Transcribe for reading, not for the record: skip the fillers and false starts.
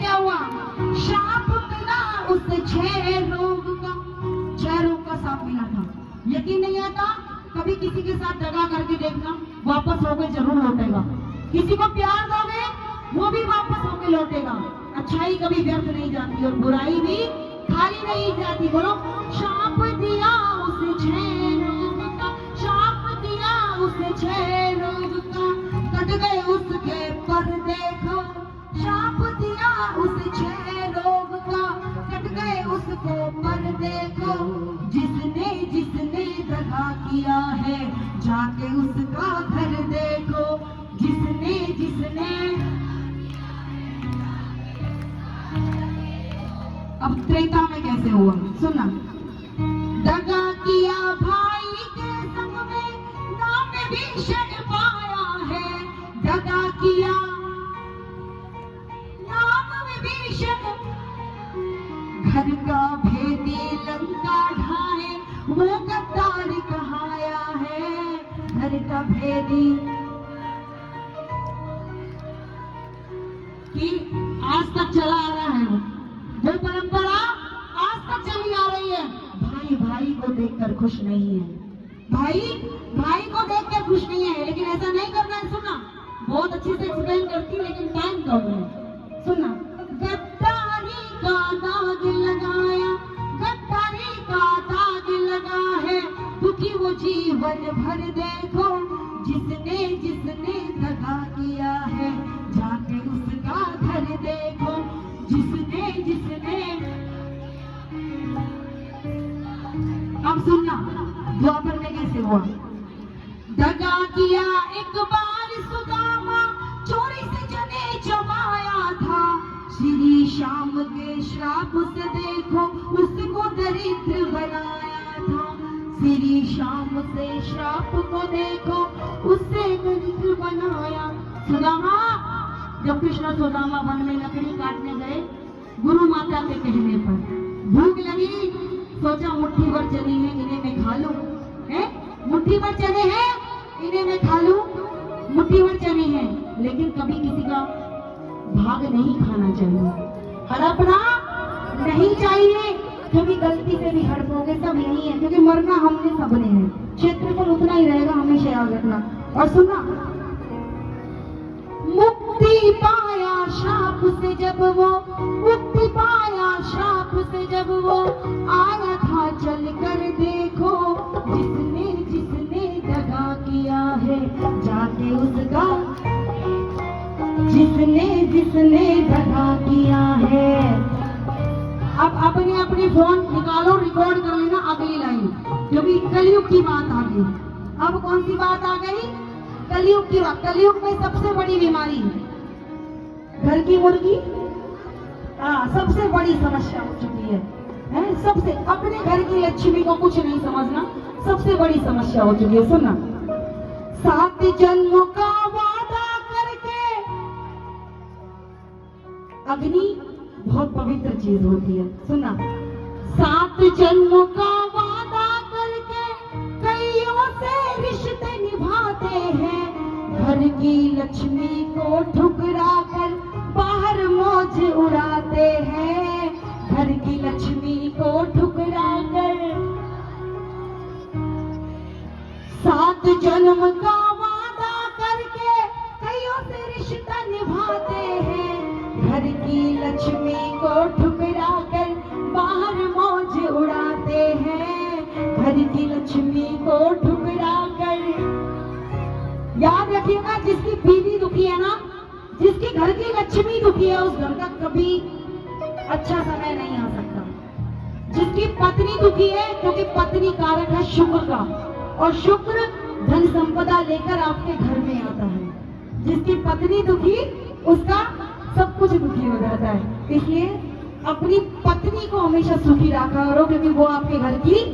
क्या हुआ? शाप मिला उसे 6 रोग का, 6 रोग का साप मिला था। यकीन नहीं आता? कभी किसी के साथ दगा करके देखना, वापस होके जरूर लौटेगा। किसी को प्यार दोगे, वो भी वापस होके लौटेगा। अच्छाई कभी व्यर्थ नहीं जाती और बुराई भी खाली नहीं जाती। बोलो, शाप दिया उसे 6 रोग का, शाप दिया उसे 6 रोग का, कट गए उसके पर देखो। शाप दिया उसे 6 रोग का, कट गए उसको पर देखो। जिसने जिसने दगा किया है, जाके उसका घर देखो। जिसने जिसने, अब त्रेता में कैसे हुआ सुनना। दगा किया भाई के संग में, नाम भीषण पाया है। दगा किया नाम भीषण, घर का भेदी लंका ढाए, वो गद्दार कहाया है। घर का भेदी कि आज तक चला आ रहा है, वो परंपरा आज तक चली आ रही है। भाई भाई को देखकर खुश नहीं है, भाई भाई को देखकर खुश नहीं है। लेकिन ऐसा नहीं करना है। सुनना, बहुत अच्छे से एक्सप्लेन करती हूँ लेकिन टाइम कम है। सुनना, गद्दारी का दाग लगाया, गद्दारी का दाग लगा है, दुखी वो जीवन भर देखो। जिसने जिसने दगा किया है, जाके उसका घर देखो। जिसने जिसने, अब सुनना द्वापर में कैसे हुआ। दगा किया एक बार सुदामा, चोरी से जने चबाया था। श्री श्याम के श्राप से देखो, उसको दरिद्र बनाया था। श्री श्याम से श्राप को देखो, उससे दरिद्र बनाया। सुदामा, जब कृष्ण सुदामा वन में लकड़ी काटने गए, गुरु माता के कहने पर भूख लगी, सोचा मुट्ठी भर चने हैं, इन्हें मैं खा लूं। है मुट्ठी भर चने हैं, इन्हें मैं खा लूं। मुट्ठी भर चने हैं, लेकिन कभी किसी का भाग नहीं खाना चाहिए, हड़पना नहीं चाहिए, क्योंकि गलती से भी हड़पोगे सब यही है, क्योंकि मरना हमने सबने है। क्षेत्रफल उतना ही रहेगा, हमेशा याद रखना। और सुनना, मुक्ति पाया शाप से जब वो, मुक्ति पाया शाप से जब वो आया था, चल कर देखो। जिसने जिसने दगा किया है, जाके उसका, जिसने जिसने दगा किया है। अब अपने अपने फोन निकालो, रिकॉर्ड कर लेना अगली लाइन, क्योंकि कलयुग की बात आ गई। अब कौन सी बात आ गई? कलयुग की बात। कलयुग में सबसे बड़ी बीमारी घर की मुर्गी, सबसे बड़ी समस्या हो चुकी है। सबसे, अपने घर की लक्ष्मी को कुछ नहीं समझना, सबसे बड़ी समस्या हो चुकी है। सुनना, 7 जन्मों का वादा करके, अग्नि बहुत पवित्र चीज होती है। सुनना, 7 जन्मों का वादा करके कईयों से रिश्ते निभाते हैं। घर की लक्ष्मी को ठुकरा कर बाहर मौज उड़ाते हैं। घर की लक्ष्मी को ठुकरा कर 7 जन्म का वादा करके कईयों से रिश्ता निभाते हैं। घर की लक्ष्मी को ठुकरा कर बाहर मौज उड़ाते हैं। घर की लक्ष्मी को ठुकरा कर, याद रखिएगा, जिसकी बीवी दुखी है ना, जिसकी घर की लक्ष्मी दुखी है, उस घर का कभी अच्छा समय नहीं आ सकता। जिसकी पत्नी दुखी है, क्योंकि पत्नी कारक है शुक्र का, और शुक्र धन संपदा लेकर आपके घर में आता है। जिसकी पत्नी दुखी, उसका सब कुछ दुखी हो जाता है। इसलिए अपनी पत्नी को हमेशा सुखी रखा करो, क्योंकि वो आपके घर की